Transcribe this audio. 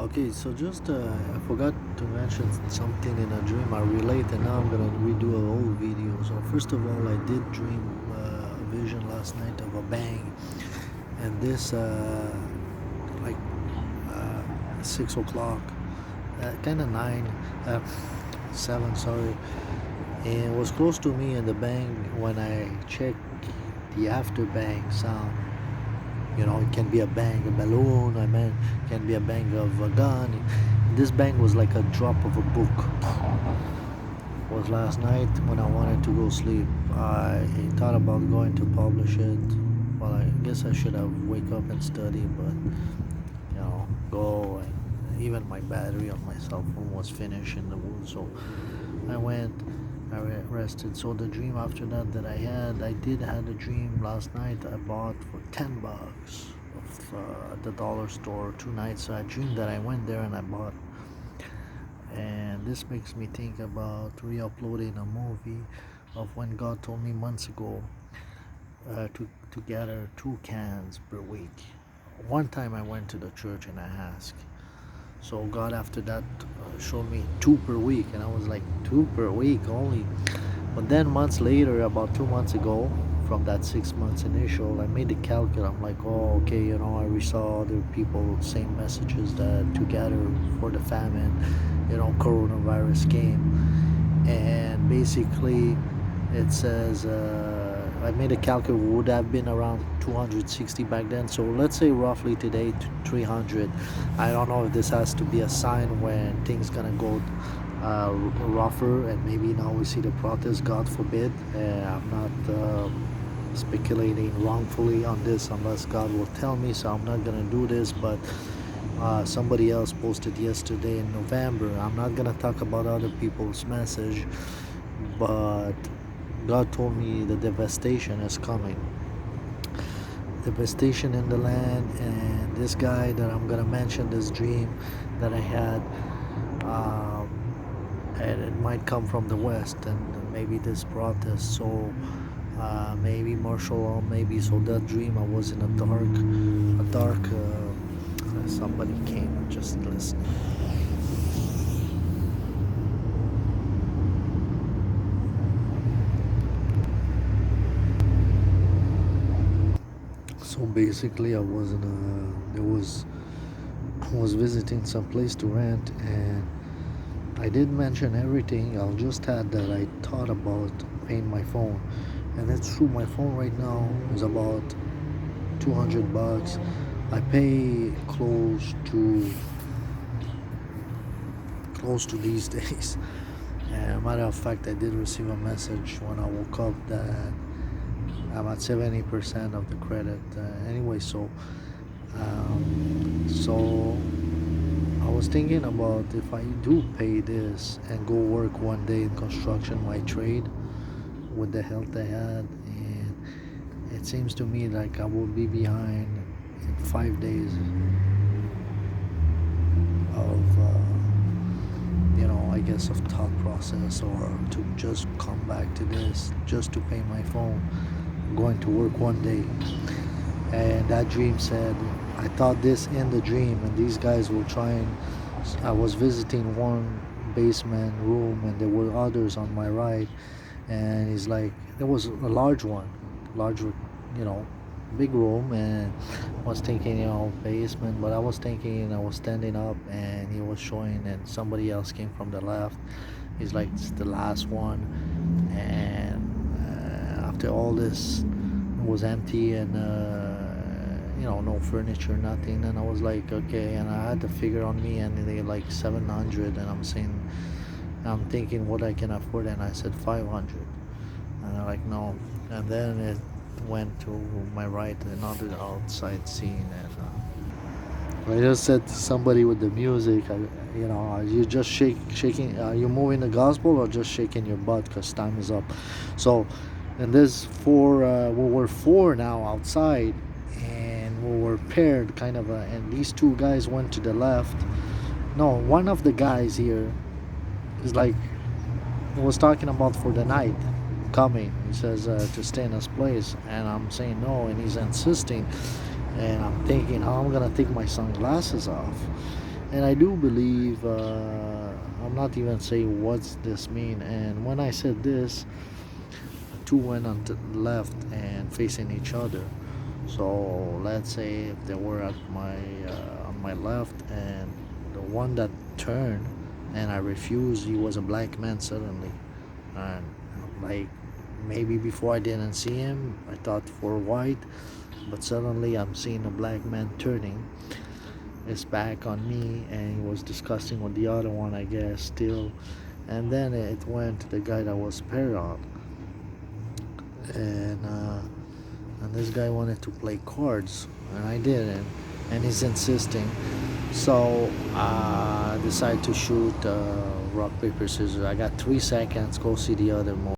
Okay, so just I forgot to mention something in a dream I relate, and now I'm gonna redo a whole video. So first of all, I did dream a vision last night of a bang, and this like 6 o'clock, kind of 7, sorry, and it was close to me. And the bang, when I checked the after bang sound, it can be a bang, a balloon. I mean, it can be a bang of a gun. This bang was like a drop of a book. It was last night when I wanted to go sleep. I thought about going to publish it. Well, I guess I should have wake up and study, but go. And even my battery on my cell phone was finished in the woods, so I went. I rested. So the dream after that I did had a dream last night. I bought for $10 of the dollar store 2 nights. So I dreamed that I went there and I bought. And this makes me think about re-uploading a movie of when God told me months ago to gather 2 cans per week. One time I went to the church and I asked. So God after that showed me 2 per week, and I was like, 2 per week only. But then months later, about 2 months ago, from that 6 months initial, I made the calculate. I'm like, oh, okay, I saw other people saying messages that together for the famine, coronavirus came, and basically it says. I made a calculate, would have been around 260 back then. So let's say roughly today 300. I don't know if this has to be a sign when things gonna go rougher, and maybe now we see the protest. God forbid. I'm not speculating wrongfully on this unless God will tell me. So I'm not gonna do this. But somebody else posted yesterday in November. I'm not gonna talk about other people's message, but God told me the devastation is coming. Devastation in the land, and this guy that I'm gonna mention, this dream that I had, um, and it might come from the west, and maybe this protest. So maybe martial law, maybe. So that dream, I was in a dark. Somebody came and just listened. So basically, I was visiting some place to rent, and I did mention everything. I'll just add that I thought about paying my phone, and that's true. My phone right now is about $200. I pay close to these days. And matter of fact, I did receive a message when I woke up that I'm at 70% of the credit. Anyway, so I was thinking about if I do pay this and go work one day in construction, my trade, with the health I had, and it seems to me like I will be behind in 5 days of, I guess, of thought process, or to just come back to this just to pay my phone. I'm going to work one day, and that dream said, I thought this in the dream, and these guys will try and. I was visiting one basement room, and there were others on my right, and he's like, there was a large, big room, and I was thinking, basement, but I was thinking, I was standing up, and he was showing, and somebody else came from the left. He's like, it's the last one, and after all this, it was empty, and no furniture, nothing. And I was like, okay, and I had the figure on me, and they like 700, and I'm thinking what I can afford, and I said 500, and they're like, no. And then it went to my right, another outside scene, and I just said to somebody with the music, are you just shaking, are you moving the gospel, or just shaking your butt because time is up? So, and there's we were four now outside, and we were paired kind of, and these two guys went to the left. No, one of the guys here is like, he was talking about for the night coming. He says to stay in his place, and I'm saying no, and he's insisting, and I'm thinking how I'm gonna take my sunglasses off. And I do believe, I'm not even saying what's this mean. And when I said this, two went on the left and facing each other. So let's say if they were at my on my left, and the one that turned and I refused, he was a black man suddenly. And like, maybe before I didn't see him, I thought for white, but suddenly I'm seeing a black man turning his back on me, and he was discussing with the other one, I guess, still. And then it went to the guy that was parallel, and this guy wanted to play cards, and I didn't, and he's insisting. So I decided to shoot rock paper scissors. I got 3 seconds. Go see the other movie.